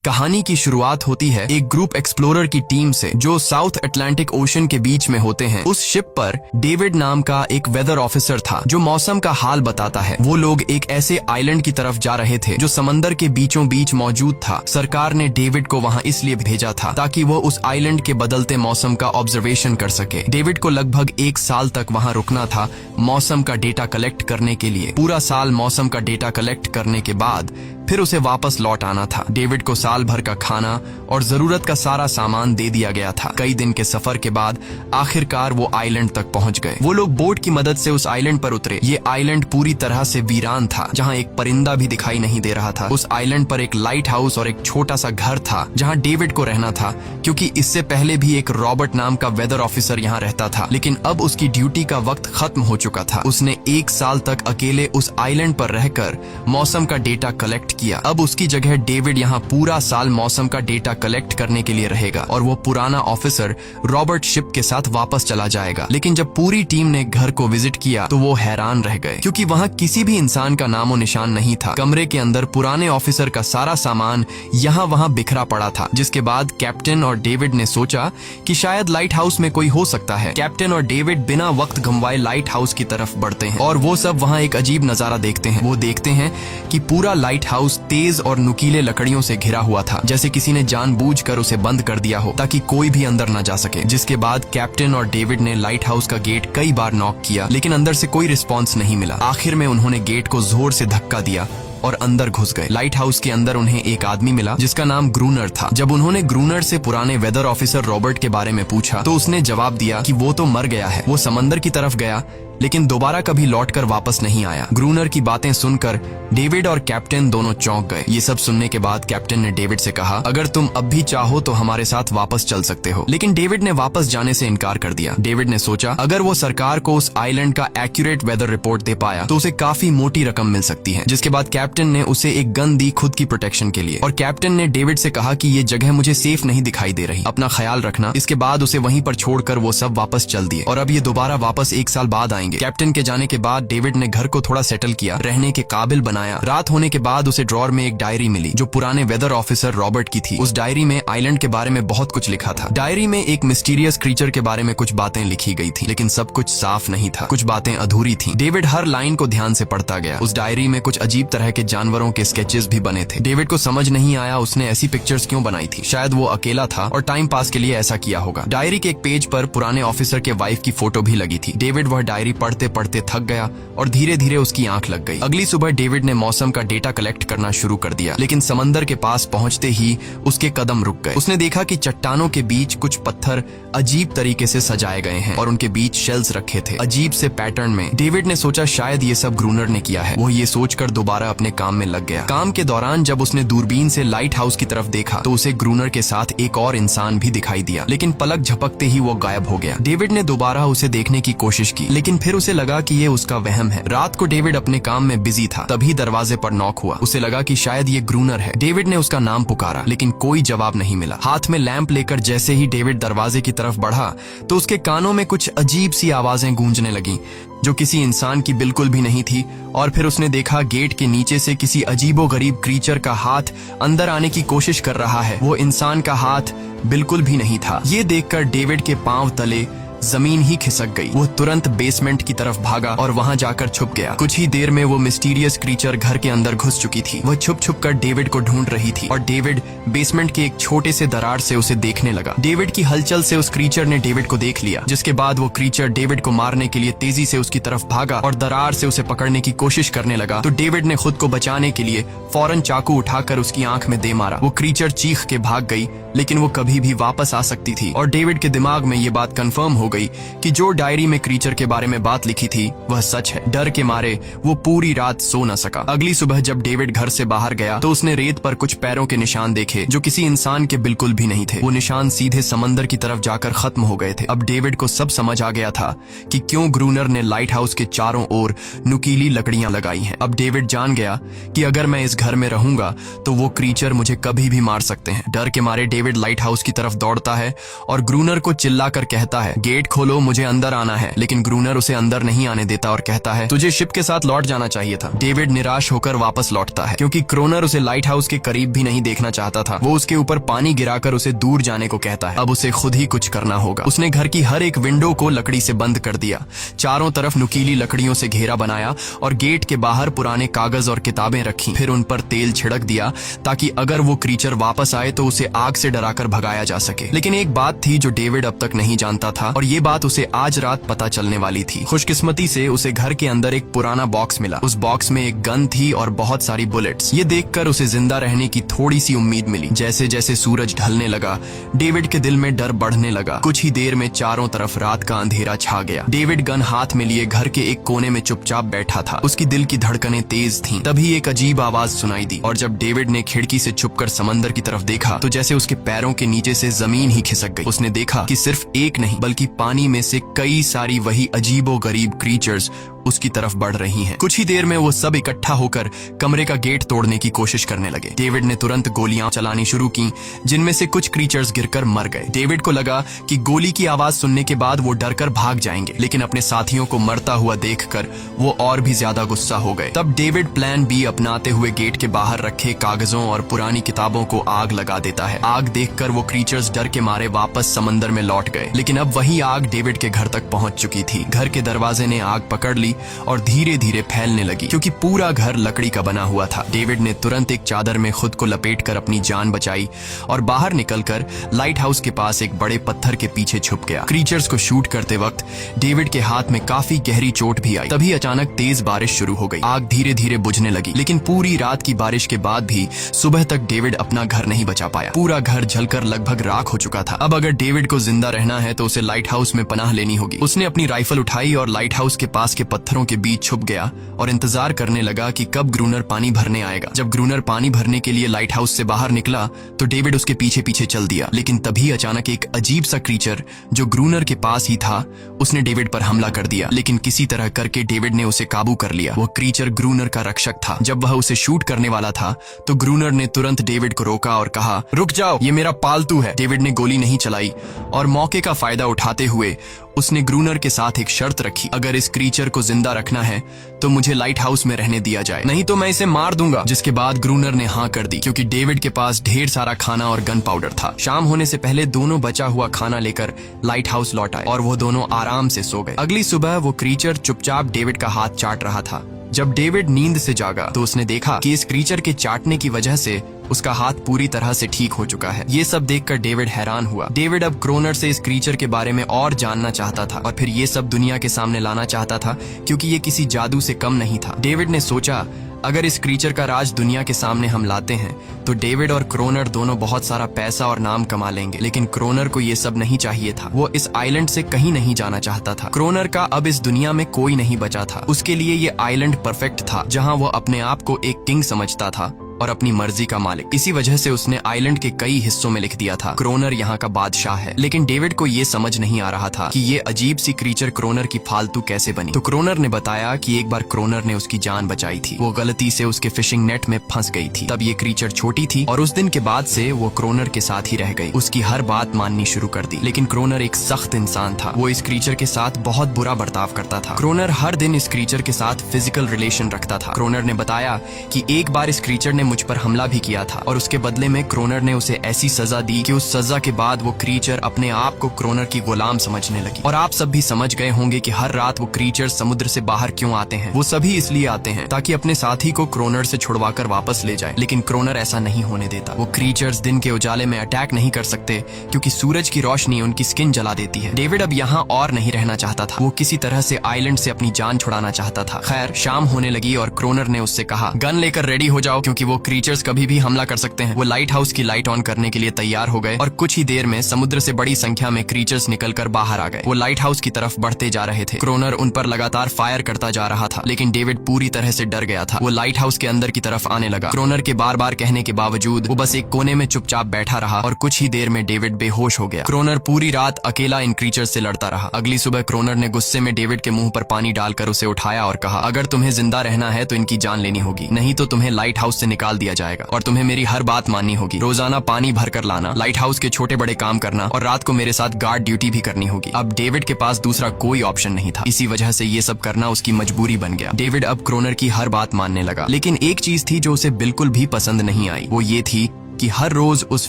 कहानी की शुरुआत होती है एक ग्रुप एक्सप्लोरर की टीम से जो साउथ अटलांटिक ओशन के बीच में होते हैं। उस शिप पर डेविड नाम का एक वेदर ऑफिसर था जो मौसम का हाल बताता है। वो लोग एक ऐसे आइलैंड की तरफ जा रहे थे जो समंदर के बीचों बीच मौजूद था। सरकार ने डेविड को वहाँ इसलिए भेजा था ताकि वो उस आइलैंड के बदलते मौसम का ऑब्जर्वेशन कर सके। डेविड को लगभग 1 साल तक वहाँ रुकना था मौसम का डेटा कलेक्ट करने के लिए। पूरा साल मौसम का डेटा कलेक्ट करने के बाद फिर उसे वापस लौट आना था। डेविड को साल भर का खाना और जरूरत का सारा सामान दे दिया गया था। कई दिन के सफर के बाद आखिरकार वो आइलैंड तक पहुंच गए। वो लोग बोट की मदद से उस आइलैंड पर उतरे। ये आइलैंड पूरी तरह से वीरान था, जहां एक परिंदा भी दिखाई नहीं दे रहा था। उस आइलैंड पर एक लाइट हाउस और एक छोटा सा घर था जहां डेविड को रहना था, क्योंकि इससे पहले भी एक रॉबर्ट नाम का वेदर ऑफिसर यहाँ रहता था, लेकिन अब उसकी ड्यूटी का वक्त खत्म हो चुका था। उसने 1 साल तक अकेले उस आइलैंड पर रहकर मौसम का डेटा कलेक्ट किया। अब उसकी जगह डेविड यहाँ पूरा साल मौसम का डेटा कलेक्ट करने के लिए रहेगा और वो पुराना ऑफिसर रॉबर्ट शिप के साथ वापस चला जाएगा। लेकिन जब पूरी टीम ने घर को विजिट किया तो वो हैरान रह गए, क्योंकि वहाँ किसी भी इंसान का नामो निशान नहीं था। कमरे के अंदर पुराने ऑफिसर का सारा सामान यहाँ वहाँ बिखरा पड़ा था। जिसके बाद कैप्टन और डेविड ने सोचा कि शायद लाइट हाउस में कोई हो सकता है। कैप्टन और डेविड बिना वक्त गंवाए लाइट हाउस की तरफ बढ़ते हैं और वो सब वहाँ एक अजीब नजारा देखते हैं। वो देखते हैं कि पूरा लाइट हाउस तेज और नुकीले लकड़ियों से घिरा हुआ था, जैसे किसी ने जानबूझकर उसे बंद कर दिया हो ताकि कोई भी अंदर न जा सके। जिसके बाद कैप्टन और डेविड ने लाइट हाउस का गेट कई बार नॉक किया, लेकिन अंदर से कोई रिस्पॉन्स नहीं मिला। आखिर में उन्होंने गेट को जोर से धक्का दिया और अंदर घुस गए। लाइट हाउस के अंदर उन्हें एक आदमी मिला जिसका नाम ग्रूनर था। जब उन्होंने ग्रूनर से पुराने वेदर ऑफिसर रॉबर्ट के बारे में पूछा तो उसने जवाब दिया कि वो तो मर गया है। वो समंदर की तरफ गया लेकिन दोबारा कभी लौटकर वापस नहीं आया। ग्रूनर की बातें सुनकर डेविड और कैप्टन दोनों चौंक गए। ये सब सुनने के बाद कैप्टन ने डेविड से कहा, अगर तुम अब भी चाहो तो हमारे साथ वापस चल सकते हो। लेकिन डेविड ने वापस जाने से इनकार कर दिया। डेविड ने सोचा अगर वो सरकार को उस आइलैंड का एक्यूरेट वेदर रिपोर्ट दे पाया तो उसे काफी मोटी रकम मिल सकती है। जिसके बाद कैप्टन ने उसे एक गन दी खुद की प्रोटेक्शन के लिए, और कैप्टन ने डेविड से कहा कि ये जगह मुझे सेफ नहीं दिखाई दे रही, अपना ख्याल रखना। इसके बाद उसे वहीं पर छोड़कर वो सब वापस चल दिए और अब ये दोबारा वापस 1 साल बाद आएंगे। कैप्टन के जाने के बाद डेविड ने घर को थोड़ा सेटल किया, रहने के काबिल बनाया। रात होने के बाद उसे ड्रॉर में एक डायरी मिली जो पुराने वेदर ऑफिसर रॉबर्ट की थी। उस डायरी में आइलैंड के बारे में बहुत कुछ लिखा था। डायरी में एक मिस्टीरियस क्रीचर के बारे में कुछ बातें लिखी गई थी, लेकिन सब कुछ साफ नहीं था, कुछ बातें अधूरी थी। डेविड हर लाइन को ध्यान से पढ़ता गया। उस डायरी में कुछ अजीब तरह के जानवरों के स्केचेस भी बने थे। डेविड को समझ नहीं आया उसने ऐसी पिक्चर्स क्यों बनाई थी। शायद वो अकेला था और टाइम पास के लिए ऐसा किया होगा। डायरी के एक पेज पर पुराने ऑफिसर के वाइफ की फोटो भी लगी थी। डेविड वह डायरी पढ़ते पढ़ते थक गया और धीरे धीरे उसकी आंख लग गई। अगली सुबह डेविड ने मौसम का डेटा कलेक्ट करना शुरू कर दिया, लेकिन समंदर के पास पहुंचते ही उसके कदम रुक गए। उसने देखा कि चट्टानों के बीच कुछ पत्थर अजीब तरीके से सजाए गए हैं और उनके बीच शेल्स रखे थे अजीब से पैटर्न में। डेविड ने सोचा शायद ये सब ग्रूनर ने किया है। वो ये सोचकर दोबारा अपने काम में लग गया। काम के दौरान जब उसने दूरबीन से लाइट हाउस की तरफ देखा तो उसे ग्रूनर के साथ एक और इंसान भी दिखाई दिया, लेकिन पलक झपकते ही वो गायब हो गया। डेविड ने दोबारा उसे देखने की कोशिश की, लेकिन फिर उसे लगा कि ये उसका वहम है। रात को डेविड अपने काम में बिजी था, तभी दरवाजे पर नॉक हुआ। उसे लगा कि शायद ये ग्रूनर है। डेविड ने उसका नाम पुकारा, लेकिन कोई जवाब नहीं मिला। हाथ में लैंप लेकर जैसे ही डेविड दरवाजे की तरफ बढ़ा तो उसके कानों में कुछ अजीब सी आवाजें गूंजने लगीं जो किसी इंसान की बिल्कुल भी नहीं थी। और फिर उसने देखा गेट के नीचे से किसी अजीबोगरीब क्रीचर का हाथ अंदर आने की कोशिश कर रहा है। वो इंसान का हाथ बिल्कुल भी नहीं था। ये देखकर डेविड के पांव तले जमीन ही खिसक गई। वो तुरंत बेसमेंट की तरफ भागा और वहां जाकर छुप गया। कुछ ही देर में वो मिस्टीरियस क्रीचर घर के अंदर घुस चुकी थी। वह छुप छुप कर डेविड को ढूंढ रही थी और डेविड बेसमेंट के एक छोटे से दरार से उसे देखने लगा। डेविड की हलचल से उस क्रीचर ने डेविड को देख लिया, जिसके बाद वो क्रीचर डेविड को मारने के लिए तेजी से उसकी तरफ भागा और दरार से उसे पकड़ने की कोशिश करने लगा। तो डेविड ने खुद को बचाने के लिए फौरन चाकू उठाकर उसकी आंख में दे मारा। वो क्रीचर चीख के भाग गई, लेकिन वो कभी भी वापस आ सकती थी। और डेविड के दिमाग में ये बात कंफर्म हो गई कि जो डायरी में क्रीचर के बारे में बात लिखी थी वह सच है। डर के मारे वो पूरी रात सो न सका। अगली सुबह जब डेविड घर से बाहर गया तो उसने रेत पर कुछ पैरों के निशान देखे जो किसी इंसान के बिल्कुल भी नहीं थे। वो निशान सीधे समंदर की तरफ जाकर खत्म हो गए थे। अब डेविड को सब समझ आ गया था कि क्यों ग्रूनर ने लाइट हाउस के चारों ओर नुकीली लकड़ियां लगाई हैं। अब डेविड जान गया कि अगर मैं इस घर में रहूंगा तो वो क्रीचर मुझे कभी भी मार सकते हैं। डर के मारे डेविड लाइट हाउस की तरफ दौड़ता है और ग्रूनर को चिल्लाकर कहता है, गेट गेट खोलो, मुझे अंदर आना है। लेकिन ग्रूनर उसे अंदर नहीं आने देता और कहता है तुझे शिप के साथ लौट जाना चाहिए था। डेविड निराश होकर वापस लौटता है क्योंकि क्रोनर उसे लाइट हाउस के करीब भी नहीं देखना चाहता था। वो उसके ऊपर पानी गिराकर उसे दूर जाने को कहता है। अब उसे खुद ही कुछ करना होगा। उसने घर की हर एक विंडो को लकड़ी से बंद कर दिया, चारों तरफ नुकीली लकड़ियों से घेरा बनाया और गेट के बाहर पुराने कागज और किताबें रखी। फिर उन पर तेल छिड़क दिया ताकि अगर वो क्रीचर वापस आए तो उसे आग से डराकर भगाया जा सके। लेकिन एक बात थी जो डेविड अब तक नहीं जानता था और ये बात उसे आज रात पता चलने वाली थी। खुशकिस्मती से उसे घर के अंदर एक पुराना बॉक्स मिला। उस बॉक्स में एक गन थी और बहुत सारी बुलेट्स। ये देखकर उसे जिंदा रहने की थोड़ी सी उम्मीद मिली। जैसे जैसे सूरज ढलने लगा, डेविड के दिल में डर बढ़ने लगा। कुछ ही देर में चारों तरफ रात का अंधेरा छा गया। डेविड गन हाथ में लिए घर के एक कोने में चुपचाप बैठा था। उसकी दिल की धड़कनें तेज थीं। तभी एक अजीब आवाज सुनाई दी और जब डेविड ने खिड़की से छुपकर समंदर की तरफ देखा तो जैसे उसके पैरों के नीचे से जमीन ही खिसक गई। उसने देखा कि सिर्फ एक नहीं बल्कि पानी में से कई सारी वही अजीबोगरीब क्रीचर्स उसकी तरफ बढ़ रही हैं। कुछ ही देर में वो सब इकट्ठा होकर कमरे का गेट तोड़ने की कोशिश करने लगे। डेविड ने तुरंत गोलियां चलानी शुरू की, जिनमें से कुछ क्रीचर्स गिरकर मर गए। डेविड को लगा कि गोली की आवाज सुनने के बाद वो डरकर भाग जाएंगे, लेकिन अपने साथियों को मरता हुआ देखकर वो और भी ज्यादा गुस्सा हो गए। तब डेविड प्लान बी अपनाते हुए गेट के बाहर रखे कागजों और पुरानी किताबों को आग लगा देता है। आग देखकर वो क्रीचर्स डर के मारे वापस समंदर में लौट गए, लेकिन अब वही आग डेविड के घर तक पहुंच चुकी थी। घर के दरवाजे ने आग पकड़ ली और धीरे धीरे फैलने लगी क्योंकि पूरा घर लकड़ी का बना हुआ था। डेविड ने तुरंत एक चादर में खुद को लपेटकर अपनी जान बचाई और बाहर निकलकर लाइट हाउस के पास एक बड़े पत्थर के पीछे छुप गया। क्रीचर्स को शूट करते वक्त डेविड के हाथ में काफी गहरी चोट भी आई। तभी अचानक तेज बारिश शुरू हो गई। आग धीरे धीरे बुझने लगी, लेकिन पूरी रात की बारिश के बाद भी सुबह तक डेविड अपना घर नहीं बचा पाया। पूरा घर जलकर लगभग राख हो चुका था। अब अगर डेविड को जिंदा रहना है तो उसे लाइट हाउस में पनाह लेनी होगी। उसने अपनी राइफल उठाई और लाइट हाउस के पास के पत्थरों के बीच छुप गया और इंतजार करने लगा कि कब ग्रूनर पानी भरने आएगा। जब ग्रूनर पानी भरने के लिए लाइट हाउस से बाहर निकला तो डेविड उसके पीछे पीछे चल दिया, लेकिन तभी अचानक एक अजीब सा क्रीचर जो ग्रूनर के पास ही था उसने डेविड पर हमला कर दिया। लेकिन किसी तरह करके डेविड ने उसे काबू कर लिया। वो क्रीचर ग्रूनर का रक्षक था। जब वह उसे शूट करने वाला था तो ग्रूनर ने तुरंत डेविड को रोका और कहा, रुक जाओ, ये मेरा पालतू है। डेविड ने गोली नहीं चलाई और मौके का फायदा उठाते हुए उसने ग्रूनर के साथ एक शर्त रखी, अगर इस क्रीचर को जिंदा रखना है तो मुझे लाइट हाउस में रहने दिया जाए, नहीं तो मैं इसे मार दूंगा। जिसके बाद ग्रूनर ने हाँ कर दी क्योंकि डेविड के पास ढेर सारा खाना और गन पाउडर था। शाम होने से पहले दोनों बचा हुआ खाना लेकर लाइट हाउस लौट आए और वो दोनों आराम से सो गए। अगली सुबह वो क्रीचर चुपचाप डेविड का हाथ चाट रहा था। जब डेविड नींद से जागा तो उसने देखा कि इस क्रीचर के चाटने की वजह से उसका हाथ पूरी तरह से ठीक हो चुका है। ये सब देखकर डेविड हैरान हुआ। डेविड अब क्रोनर से इस क्रीचर के बारे में और जानना चाहता था और फिर ये सब दुनिया के सामने लाना चाहता था क्योंकि ये किसी जादू से कम नहीं था। डेविड ने सोचा, अगर इस क्रीचर का राज दुनिया के सामने हम लाते हैं तो डेविड और क्रोनर दोनों बहुत सारा पैसा और नाम कमा लेंगे। लेकिन क्रोनर को ये सब नहीं चाहिए था। वो इस आइलैंड से कहीं नहीं जाना चाहता था। क्रोनर का अब इस दुनिया में कोई नहीं बचा था। उसके लिए ये आइलैंड परफेक्ट था जहां वो अपने आप को एक किंग समझता था और अपनी मर्जी का मालिक। इसी वजह से उसने आइलैंड के कई हिस्सों में लिख दिया था, क्रोनर यहाँ का बादशाह है। लेकिन डेविड को ये समझ नहीं आ रहा था कि ये अजीब सी क्रीचर क्रोनर की फालतू कैसे बनी। तो क्रोनर ने बताया कि एक बार क्रोनर ने उसकी जान बचाई थी। वो गलती से उसके फिशिंग नेट में फंस गई थी। तब ये क्रीचर छोटी थी और उस दिन के बाद से वो क्रोनर के साथ ही रह गई। उसकी हर बात माननी शुरू कर दी। लेकिन क्रोनर एक सख्त इंसान था। वो इस क्रीचर के साथ बहुत बुरा बर्ताव करता था। क्रोनर हर दिन इस क्रीचर के साथ फिजिकल रिलेशन रखता था। क्रोनर ने बताया कि एक बार इस क्रीचर ने मुझ पर हमला भी किया था और उसके बदले में क्रोनर ने उसे ऐसी सजा दी कि उस सजा के बाद वो क्रीचर अपने आप को क्रोनर की गुलाम समझने लगी। और आप सब भी समझ गए होंगे कि हर रात वो क्रीचर समुद्र से बाहर क्यों आते हैं। वो सभी इसलिए आते हैं ताकि अपने साथी को क्रोनर से छुड़वाकर वापस ले जाए। लेकिन क्रोनर ऐसा नहीं होने देता। वो क्रीचर्स दिन के उजाले में अटैक नहीं कर सकते क्योंकि सूरज की रोशनी उनकी स्किन जला देती है। डेविड अब यहाँ और नहीं रहना चाहता था। वो किसी तरह से आइलैंड से अपनी जान छुड़ाना चाहता था। खैर, शाम होने लगी और क्रोनर ने उससे कहा, गन लेकर रेडी हो जाओ क्योंकि वो क्रीचर्स कभी भी हमला कर सकते हैं। वो लाइट हाउस की लाइट ऑन करने के लिए तैयार हो गए और कुछ ही देर में समुद्र से बड़ी संख्या में क्रीचर्स निकलकर बाहर आ गए। वो लाइट हाउस की तरफ बढ़ते जा रहे थे। क्रोनर उन पर लगातार फायर करता जा रहा था, लेकिन डेविड पूरी तरह से डर गया था। वो लाइट हाउस के अंदर की तरफ आने लगा। क्रोनर के बार बार कहने के बावजूद वो बस एक कोने में चुपचाप बैठा रहा और कुछ ही देर में डेविड बेहोश हो गया। क्रोनर पूरी रात अकेला इन क्रीचर्स से लड़ता रहा। अगली सुबह क्रोनर ने गुस्से में डेविड के मुंह पर पानी डालकर उसे उठाया और कहा, अगर तुम्हें जिंदा रहना है तो इनकी जान लेनी होगी, नहीं तो तुम्हें लाइट हाउस से निकाल निकाल दिया जाएगा और तुम्हें मेरी हर बात माननी होगी। रोजाना पानी भर कर लाना, लाइट हाउस के छोटे बड़े काम करना और रात को मेरे साथ गार्ड ड्यूटी भी करनी होगी। अब डेविड के पास दूसरा कोई ऑप्शन नहीं था। इसी वजह से ये सब करना उसकी मजबूरी बन गया। डेविड अब क्रोनर की हर बात मानने लगा, लेकिन एक चीज थी जो उसे बिल्कुल भी पसंद नहीं आई। वो ये थी कि हर रोज उस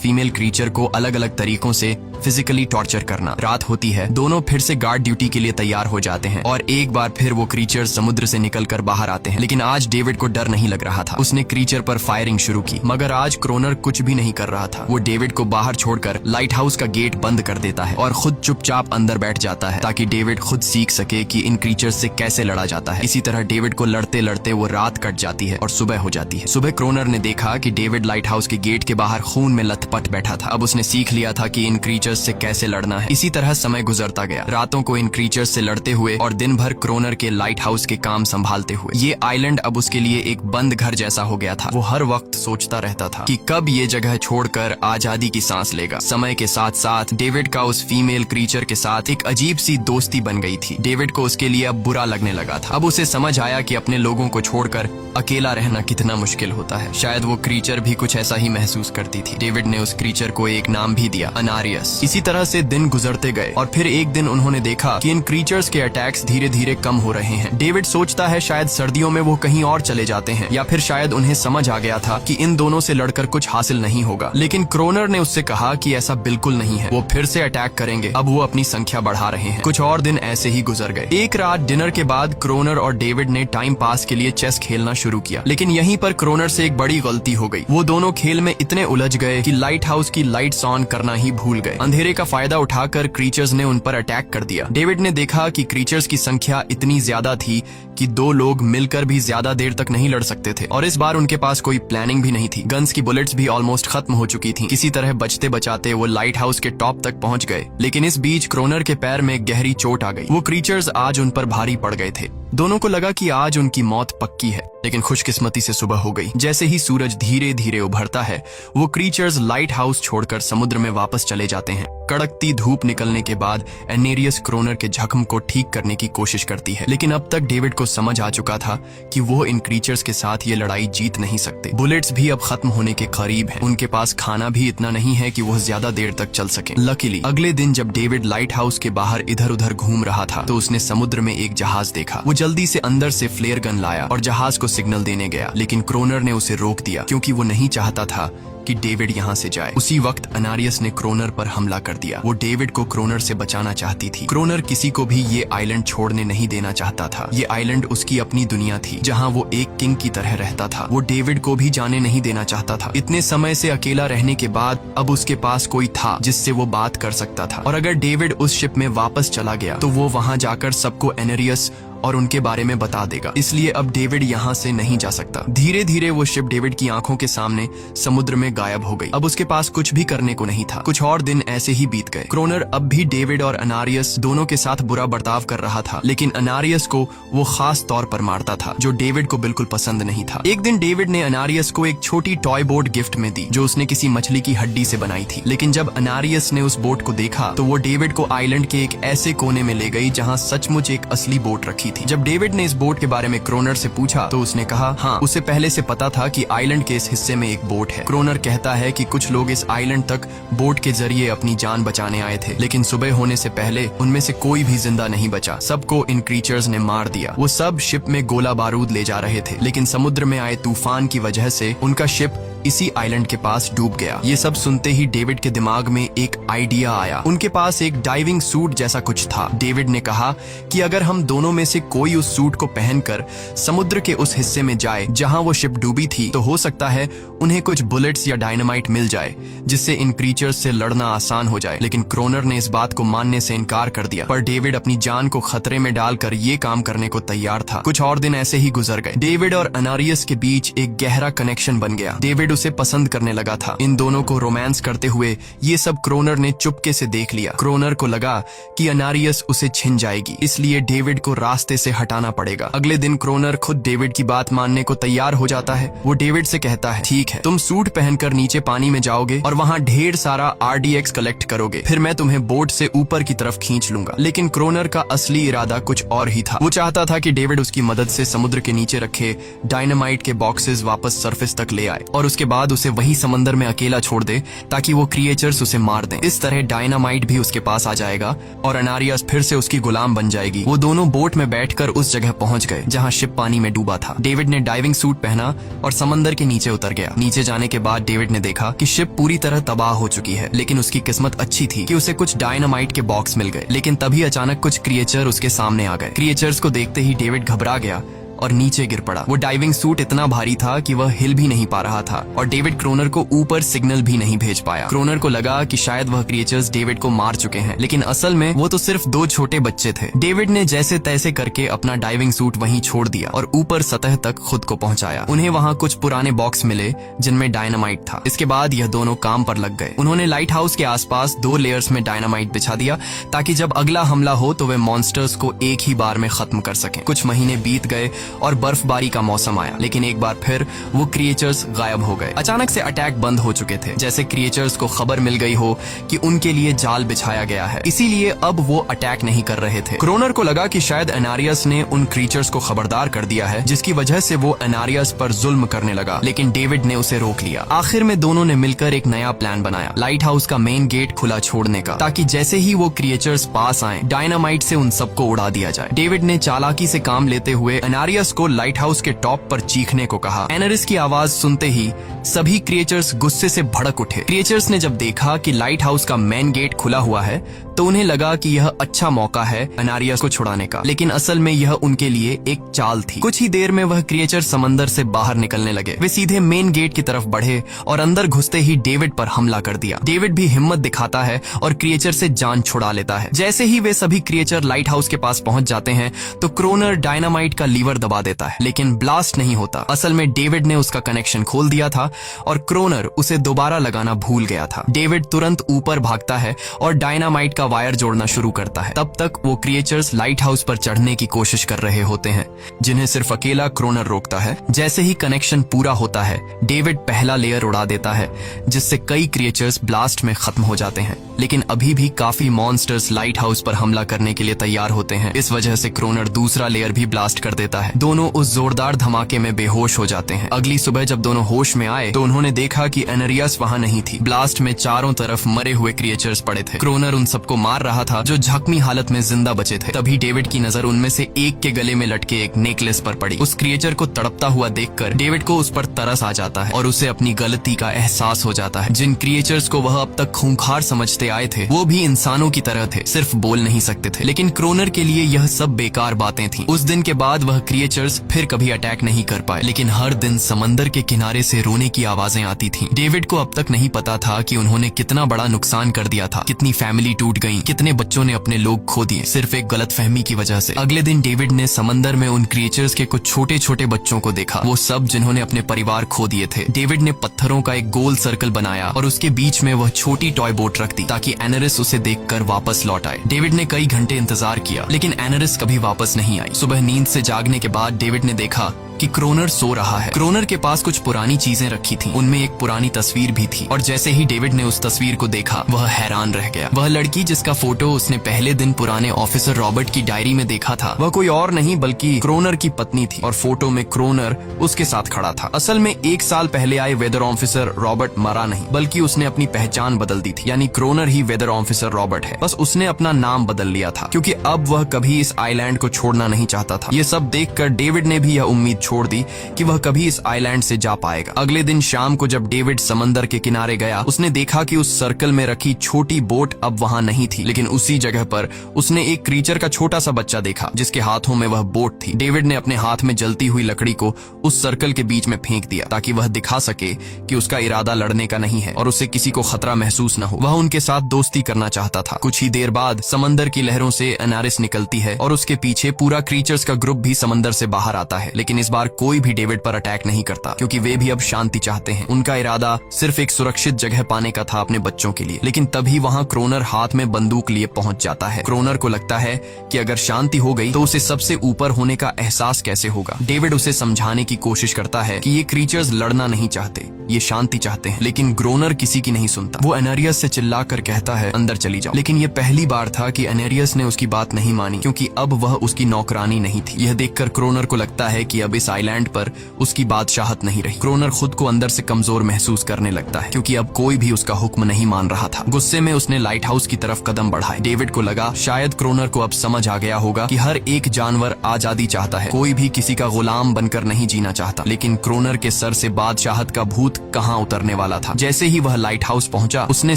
फीमेल क्रीचर को अलग अलग तरीकों से फिजिकली टॉर्चर करना। रात होती है, दोनों फिर से गार्ड ड्यूटी के लिए तैयार हो जाते हैं और एक बार फिर वो क्रीचर समुद्र से निकलकर बाहर आते हैं। लेकिन आज डेविड को डर नहीं लग रहा था। उसने क्रीचर पर फायरिंग शुरू की, मगर आज क्रोनर कुछ भी नहीं कर रहा था। वो डेविड को बाहर छोड़कर लाइट हाउस का गेट बंद कर देता है और खुद चुपचाप अंदर बैठ जाता है ताकि डेविड खुद सीख सके कि इन क्रीचर से कैसे लड़ा जाता है। इसी तरह डेविड को लड़ते लड़ते वो रात कट जाती है और सुबह हो जाती है। सुबह क्रोनर ने देखा कि डेविड लाइट हाउस के गेट के बाहर खून में लथपथ बैठा था। अब उसने सीख लिया था कि इन क्रीचर्स से कैसे लड़ना है। इसी तरह समय गुजरता गया, रातों को इन क्रीचर्स से लड़ते हुए और दिन भर क्रोनर के लाइट हाउस के काम संभालते हुए। ये आइलैंड अब उसके लिए एक बंद घर जैसा हो गया था। वो हर वक्त सोचता रहता था कि कब ये जगह छोड़कर आजादी की सांस लेगा। समय के साथ साथ डेविड का उस फीमेल क्रीचर के साथ एक अजीब सी दोस्ती बन गई थी। डेविड को उसके लिए अब बुरा लगने लगा था। अब उसे समझ आया कि अपने लोगों को छोड़कर अकेला रहना कितना मुश्किल होता है। शायद वो क्रीचर भी कुछ ऐसा ही महसूस करती थी। डेविड ने उस क्रीचर को एक नाम भी दिया, अनारियस। इसी तरह से दिन गुजरते गए और फिर एक दिन उन्होंने देखा कि इन क्रीचर्स के अटैक्स धीरे धीरे कम हो रहे हैं। डेविड सोचता है शायद सर्दियों में वो कहीं और चले जाते हैं या फिर शायद उन्हें समझ आ गया था कि इन दोनों से लड़कर कुछ हासिल नहीं होगा। लेकिन क्रोनर ने उससे कहा कि ऐसा बिल्कुल नहीं है, वो फिर से अटैक करेंगे। अब वो अपनी संख्या बढ़ा रहे हैं। कुछ और दिन ऐसे ही गुजर गए। एक रात डिनर के बाद क्रोनर और डेविड ने टाइम पास के लिए चेस खेलना शुरू किया, लेकिन यहीं पर क्रोनर से एक बड़ी गलती हो गई। वो दोनों खेल में इतने उलझ गए कि लाइट हाउस की लाइट्स ऑन करना ही भूल गए। अंधेरे का फायदा उठाकर क्रीचर्स ने उन पर अटैक कर दिया। डेविड ने देखा कि क्रीचर्स की संख्या इतनी ज्यादा थी कि दो लोग मिलकर भी ज्यादा देर तक नहीं लड़ सकते थे और इस बार उनके पास कोई प्लानिंग भी नहीं थी। गन्स की बुलेट्स भी ऑलमोस्ट खत्म हो चुकी थी। किसी तरह बचते बचाते वो लाइट हाउस के टॉप तक पहुंच गए, लेकिन इस बीच क्रोनर के पैर में गहरी चोट आ गई। वो क्रीचर्स आज उन पर भारी पड़ गए थे। दोनों को लगा कि आज उनकी मौत पक्की है, लेकिन खुशकिस्मती से सुबह हो गई। जैसे ही सूरज धीरे धीरे उभरता है, वो क्रीचर्स लाइट हाउस छोड़कर समुद्र में वापस चले जाते हैं। कड़कती धूप निकलने के बाद एनेरियस क्रोनर के जख्म को ठीक करने की कोशिश करती है, लेकिन अब तक डेविड को समझ आ चुका था कि वो इन क्रीचर्स के साथ ये लड़ाई जीत नहीं सकते। बुलेट्स भी अब खत्म होने के करीब हैं। उनके पास खाना भी इतना नहीं है कि वो ज्यादा देर तक चल सके। लकीली अगले दिन जब डेविड लाइट हाउस के बाहर इधर उधर घूम रहा था तो उसने समुद्र में एक जहाज देखा। वो जल्दी से अंदर से फ्लेयर गन लाया और जहाज को सिग्नल देने गया, लेकिन क्रोनर ने उसे रोक दिया क्योंकि वो नहीं चाहता था कि डेविड यहाँ से जाए। उसी वक्त अनारियस ने क्रोनर पर हमला कर दिया। वो डेविड को क्रोनर से बचाना चाहती थी। क्रोनर किसी को भी ये आइलैंड छोड़ने नहीं देना चाहता था। ये आइलैंड उसकी अपनी दुनिया थी जहाँ वो एक किंग की तरह रहता था। वो डेविड को भी जाने नहीं देना चाहता था। इतने समय से अकेला रहने के बाद अब उसके पास कोई था जिससे वो बात कर सकता था, और अगर डेविड उस शिप में वापस चला गया तो वो वहाँ जाकर सबको एनेरियस और उनके बारे में बता देगा। इसलिए अब डेविड यहाँ से नहीं जा सकता। धीरे धीरे वो शिप डेविड की आंखों के सामने समुद्र में गायब हो गई। अब उसके पास कुछ भी करने को नहीं था। कुछ और दिन ऐसे ही बीत गए। क्रोनर अब भी डेविड और अनारियस दोनों के साथ बुरा बर्ताव कर रहा था, लेकिन अनारियस को वो खास तौर पर मारता था, जो डेविड को बिल्कुल पसंद नहीं था। एक दिन डेविड ने अनारियस को एक छोटी टॉय बोट गिफ्ट में दी जो उसने किसी मछली की हड्डी से बनाई थी। लेकिन जब अनारियस ने उस बोट को देखा तो वो डेविड को आइलैंड के एक ऐसे कोने में ले गई जहाँ सचमुच एक असली बोट रखी थी। जब डेविड ने इस बोट के बारे में क्रोनर से पूछा तो उसने कहा हाँ, उसे पहले से पता था कि आइलैंड के इस हिस्से में एक बोट है। क्रोनर कहता है कि कुछ लोग इस आइलैंड तक बोट के जरिए अपनी जान बचाने आए थे, लेकिन सुबह होने से पहले उनमें से कोई भी जिंदा नहीं बचा। सबको इन क्रीचर्स ने मार दिया। वो सब शिप में गोला बारूद ले जा रहे थे, लेकिन समुद्र में आए तूफान की वजह से उनका शिप इसी आइलैंड के पास डूब गया। ये सब सुनते ही डेविड के दिमाग में एक आइडिया आया। उनके पास एक डाइविंग सूट जैसा कुछ था। डेविड ने कहा कि अगर हम दोनों में से कोई उस सूट को पहनकर समुद्र के उस हिस्से में जाए जहां वो शिप डूबी थी, तो हो सकता है उन्हें कुछ बुलेट्स या डायनामाइट मिल जाए जिससे इन क्रीचर्स से लड़ना आसान हो जाए। लेकिन क्रोनर ने इस बात को मानने से इनकार कर दिया, पर डेविड अपनी जान को खतरे में डालकर ये काम करने को तैयार था। कुछ और दिन ऐसे ही गुजर गए। डेविड और अनारियस के बीच एक गहरा कनेक्शन बन गया। डेविड उसे पसंद करने लगा था। इन दोनों को रोमांस करते हुए ये सब क्रोनर ने चुपके से देख लिया। क्रोनर को लगा कि अनारियस उसे छिन जाएगी, इसलिए डेविड को रास्ते रास्ते से हटाना पड़ेगा। अगले दिन क्रोनर खुद डेविड की बात मानने को तैयार हो जाता है। वो डेविड से कहता है, ठीक है, तुम सूट पहनकर नीचे पानी में जाओगे और वहाँ ढेर सारा RDX कलेक्ट करोगे, फिर मैं तुम्हें बोट से ऊपर की तरफ खींच लूंगा। लेकिन क्रोनर का असली इरादा कुछ और ही था। वो चाहता था कि डेविड उसकी मदद से समुद्र के नीचे रखे डायनामाइट के बॉक्सेस वापस सरफेस तक ले आए और उसके बाद उसे वही समंदर में अकेला छोड़ दे ताकि वो क्रिएचर्स उसे मार दें। इस तरह डायनामाइट भी उसके पास आ जाएगा और अनारियस फिर से उसकी गुलाम बन जाएगी। वो दोनों बोट में बैठकर उस जगह पहुंच गए जहां शिप पानी में डूबा था। डेविड ने डाइविंग सूट पहना और समंदर के नीचे उतर गया। नीचे जाने के बाद डेविड ने देखा कि शिप पूरी तरह तबाह हो चुकी है, लेकिन उसकी किस्मत अच्छी थी कि उसे कुछ डायनामाइट के बॉक्स मिल गए। लेकिन तभी अचानक कुछ क्रिएचर उसके सामने आ गए। क्रिएचर्स को देखते ही डेविड घबरा गया और नीचे गिर पड़ा। वो डाइविंग सूट इतना भारी था कि वह हिल भी नहीं पा रहा था और डेविड क्रोनर को ऊपर सिग्नल भी नहीं भेज पाया। क्रोनर को लगा कि शायद वह क्रिएचर्स डेविड को मार चुके हैं, लेकिन असल में वो तो सिर्फ 2 छोटे बच्चे थे। डेविड ने जैसे तैसे करके अपना डाइविंग सूट वहीं छोड़ दिया और ऊपर सतह तक खुद को पहुंचाया। उन्हें वहां कुछ पुराने बॉक्स मिले जिनमें डायनामाइट था। इसके बाद यह दोनों काम पर लग गए। उन्होंने लाइट हाउस के आसपास 2 लेयर्स में डायनामाइट बिछा दिया ताकि जब अगला हमला हो तो वे मॉन्स्टर्स को एक ही बार में खत्म कर सकें। कुछ महीने बीत गए और बर्फबारी का मौसम आया, लेकिन एक बार फिर वो क्रिएचर्स गायब हो गए। अचानक से अटैक बंद हो चुके थे, जैसे क्रिएचर्स को खबर मिल गई हो कि उनके लिए जाल बिछाया गया है, इसीलिए अब वो अटैक नहीं कर रहे थे। क्रोनर को लगा कि शायद एनारियस ने उन क्रिएचर्स को खबरदार कर दिया है, जिसकी वजह से वो एनारियस पर जुल्म करने लगा, लेकिन डेविड ने उसे रोक लिया। आखिर में दोनों ने मिलकर एक नया प्लान बनाया, लाइट हाउस का मेन गेट खुला छोड़ने का, ताकि जैसे ही वो क्रिएचर्स पास आए डायनामाइट से उन सबको उड़ा दिया जाए। डेविड ने चालाकी से काम लेते हुए एनारियस को लाइट हाउस के टॉप पर चीखने को कहा। एनारिस की आवाज सुनते ही सभी क्रिएचर्स गुस्से से भड़क उठे। क्रिएचर्स ने जब देखा कि लाइट हाउस का मेन गेट खुला हुआ है तो उन्हें लगा कि यह अच्छा मौका है एनारियस को छुड़ाने का, लेकिन असल में यह उनके लिए एक चाल थी। कुछ ही देर में वह क्रिएचर समंदर से बाहर निकलने लगे। वे सीधे मेन गेट की तरफ बढ़े और अंदर घुसते ही डेविड पर हमला कर दिया। डेविड भी हिम्मत दिखाता है और क्रिएचर से जान छुड़ा लेता है। जैसे ही वे सभी क्रिएचर लाइट हाउस के पास पहुंच जाते हैं तो क्रोनर डायनामाइट का लीवर दबा देता है, लेकिन ब्लास्ट नहीं होता। असल में डेविड ने उसका कनेक्शन खोल दिया था और क्रोनर उसे दोबारा लगाना भूल गया था। डेविड तुरंत ऊपर भागता है और डायनामाइट का वायर जोड़ना शुरू करता है। तब तक वो क्रिएचर्स लाइट हाउस पर चढ़ने की कोशिश कर रहे होते हैं, जिन्हें सिर्फ अकेला क्रोनर रोकता है। जैसे ही कनेक्शन पूरा होता है डेविड पहला लेयर उड़ा देता है, जिससे कई क्रिएचर्स ब्लास्ट में खत्म हो जाते हैं, लेकिन अभी भी काफी मॉन्स्टर्स लाइट हाउस पर हमला करने के लिए तैयार होते हैं। इस वजह से क्रोनर दूसरा लेयर भी ब्लास्ट कर देता है। दोनों उस जोरदार धमाके में बेहोश हो जाते हैं। अगली सुबह जब दोनों होश में आए तो उन्होंने देखा कि एनारियस वहां नहीं थी। ब्लास्ट में चारों तरफ मरे हुए क्रिएचर्स पड़े थे। क्रोनर उन सबको मार रहा था जो जख्मी हालत में जिंदा बचे थे। तभी डेविड की नजर उनमें से एक के गले में लटके एक नेकलेस पर पड़ी। उस क्रिएचर को तड़पता हुआ देखकर डेविड को उस पर तरस आ जाता है और उसे अपनी गलती का एहसास हो जाता है। जिन क्रिएचर्स को वह अब तक खूंखार समझते आए थे वो भी इंसानों की तरह थे, सिर्फ बोल नहीं सकते थे। लेकिन क्रोनर के लिए यह सब बेकार बातें थीं। उस दिन के बाद वह क्रिएचर्स फिर कभी अटैक नहीं कर पाए, लेकिन हर दिन समंदर के किनारे से रोने की आवाजें आती थीं। डेविड को अब तक नहीं पता था कि उन्होंने कितना बड़ा नुकसान कर दिया था, कितनी फैमिली टूट गई, कितने बच्चों ने अपने लोग खो दिए, सिर्फ एक गलतफहमी की वजह से। अगले दिन डेविड ने समंदर में उन क्रिएचर्स के कुछ छोटे छोटे बच्चों को देखा, वो सब जिन्होंने अपने परिवार खो दिए थे। डेविड ने पत्थरों का एक गोल सर्कल बनाया और उसके बीच में वह छोटी टॉय बोट रख दी ताकि एनारिस उसे देखकर वापस लौट आए। डेविड ने कई घंटे इंतजार किया, लेकिन एनारिस कभी वापस नहीं आई। सुबह नींद से जागने के बाद डेविड ने देखा कि क्रोनर सो रहा है। क्रोनर के पास कुछ पुरानी चीजें रखी थीं, उनमें एक पुरानी तस्वीर भी थी और जैसे ही डेविड ने उस तस्वीर को देखा वह हैरान रह गया। वह लड़की जिसका फोटो उसने पहले दिन पुराने ऑफिसर रॉबर्ट की डायरी में देखा था वह कोई और नहीं बल्कि क्रोनर की पत्नी थी और फोटो में क्रोनर उसके साथ खड़ा था। असल में 1 साल पहले आए वेदर ऑफिसर रॉबर्ट मरा नहीं, बल्कि उसने अपनी पहचान बदल दी थी, यानी क्रोनर ही वेदर ऑफिसर रॉबर्ट है। बस उसने अपना नाम बदल लिया था क्योंकि अब वह कभी इस आइलैंड को छोड़ना नहीं चाहता था। ये सब देखकर डेविड ने भी यह उम्मीद छोड़ दी कि वह कभी इस आइलैंड से जा पाएगा। अगले दिन शाम को जब डेविड समंदर के किनारे गया उसने देखा कि उस सर्कल में रखी छोटी बोट अब वहां नहीं थी, लेकिन उसी जगह पर उसने एक क्रीचर का छोटा सा बच्चा देखा जिसके हाथों में वह बोट थी। डेविड ने अपने हाथ में जलती हुई लकड़ी को उस सर्कल के बीच में फेंक दिया ताकि वह दिखा सके कि उसका इरादा लड़ने का नहीं है और उसे किसी को खतरा महसूस न हो। वह उनके साथ दोस्ती करना चाहता था। कुछ ही देर बाद समंदर की लहरों से एनारिस निकलती है और उसके पीछे पूरा क्रीचर्स का ग्रुप भी समंदर से बाहर आता है, लेकिन इस बार बार कोई भी डेविड पर अटैक नहीं करता, क्योंकि वे भी अब शांति चाहते हैं। उनका इरादा सिर्फ एक सुरक्षित जगह पाने का था अपने बच्चों के लिए। लेकिन तभी वहाँ क्रोनर हाथ में बंदूक लिए पहुंच जाता है। क्रोनर को लगता है कि अगर शांति हो गई तो उसे सबसे ऊपर होने का एहसास कैसे होगा। डेविड उसे समझाने की कोशिश करता है कि ये क्रीचर्स लड़ना नहीं चाहते, ये शांति चाहते हैं। लेकिन क्रोनर किसी की नहीं सुनता। वो एनेरियस से चिल्लाकर कहता है अंदर चली जाओ। लेकिन ये पहली बार था कि एनेरियस ने उसकी बात नहीं मानी, क्योंकि अब वह उसकी नौकरानी नहीं थी। यह देखकर क्रोनर को लगता है कि अब इस आइलैंड पर उसकी बादशाहत नहीं रही। क्रोनर खुद को अंदर से कमजोर महसूस करने लगता है, क्योंकि अब कोई भी उसका हुक्म नहीं मान रहा था। गुस्से में उसने लाइट हाउस की तरफ कदम बढ़ाए। डेविड को लगा शायद क्रोनर को अब समझ आ गया होगा कि हर एक जानवर आजादी चाहता है, कोई भी किसी का गुलाम बनकर नहीं जीना चाहता। लेकिन क्रोनर के सर से बादशाहत का भूत कहाँ उतरने वाला था। जैसे ही वह लाइट हाउस पहुंचा, उसने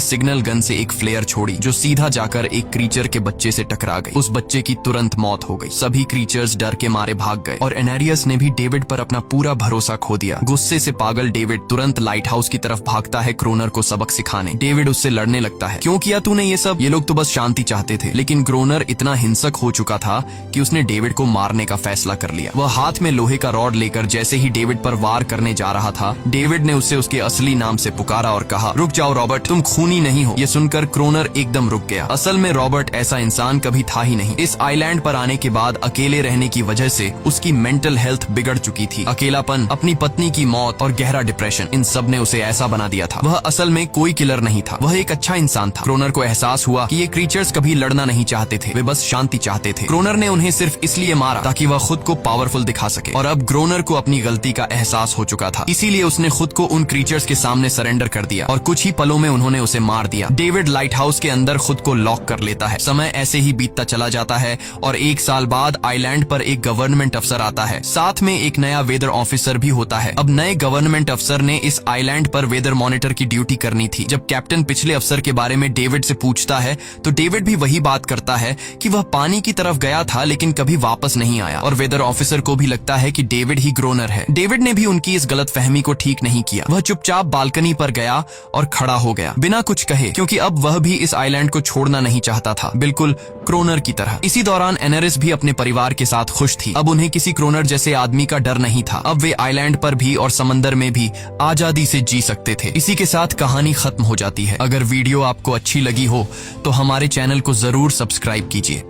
सिग्नल गन से एक फ्लेयर छोड़ी जो सीधा जाकर एक क्रीचर के बच्चे से टकरा गई। उस बच्चे की तुरंत मौत हो गई। सभी क्रीचर्स डर के मारे भाग गए और एनेरियस ने भी डेविड पर अपना पूरा भरोसा खो दिया। गुस्से से पागल डेविड तुरंत लाइट हाउस की तरफ भागता है क्रोनर को सबक सिखाने। डेविड उससे लड़ने लगता है, क्यों किया तूने ये सब? ये लोग तो बस शांति चाहते थे। लेकिन क्रोनर इतना हिंसक हो चुका था कि उसने डेविड को मारने का फैसला कर लिया। वह हाथ में लोहे का रॉड लेकर जैसे ही डेविड पर वार करने जा रहा था, डेविड ने उसे उसके असली नाम से पुकारा और कहा, रुक जाओ रॉबर्ट, तुम खूनी नहीं हो। ये सुनकर क्रोनर एकदम रुक गया। असल में रॉबर्ट ऐसा इंसान कभी था ही नहीं। इस आइलैंड पर आने के बाद अकेले रहने की वजह से उसकी मेंटल हेल्थ बिगड़ चुकी थी। अकेलापन, अपनी पत्नी की मौत और गहरा डिप्रेशन, इन सब ने उसे ऐसा बना दिया था। वह असल में कोई किलर नहीं था, वह एक अच्छा इंसान था। क्रोनर को एहसास हुआ कि ये क्रीचर्स कभी लड़ना नहीं चाहते थे, वे बस शांति चाहते थे। क्रोनर ने उन्हें सिर्फ इसलिए मारा ताकि वह खुद को पावरफुल दिखा सके। और अब क्रोनर को अपनी गलती का एहसास हो चुका था, इसीलिए उसने खुद को उन क्रीचर्स के सामने सरेंडर कर दिया और कुछ ही पलों में उन्होंने उसे मार दिया। डेविड लाइट हाउस के अंदर खुद को लॉक कर लेता है। समय ऐसे ही बीतता चला जाता है और 1 साल बाद आइलैंड पर एक गवर्नमेंट अफसर आता है, साथ में एक नया वेदर ऑफिसर भी होता है। अब नए गवर्नमेंट अफसर ने इस आइलैंड पर वेदर मॉनिटर की ड्यूटी करनी थी। जब कैप्टन पिछले अफसर के बारे में डेविड से पूछता है तो डेविड भी वही बात करता है कि वह पानी की तरफ गया था लेकिन कभी वापस नहीं आया। और वेदर ऑफिसर को भी लगता है कि डेविड ही क्रोनर है। डेविड ने भी उनकी इस गलतफहमी को ठीक नहीं किया। वह चुपचाप बालकनी पर गया और खड़ा हो गया बिना कुछ कहे, क्योंकि अब वह भी इस आइलैंड को छोड़ना नहीं चाहता था, बिल्कुल क्रोनर की तरह। इसी दौरान एनेरिस भी अपने परिवार के साथ खुश थी। अब उन्हें किसी क्रोनर जैसे आदमी का डर नहीं था। अब वे आइलैंड पर भी और समंदर में भी आजादी से जी सकते थे। इसी के साथ कहानी खत्म हो जाती है। अगर वीडियो आपको अच्छी लगी हो तो हमारे चैनल को जरूर सब्सक्राइब कीजिए।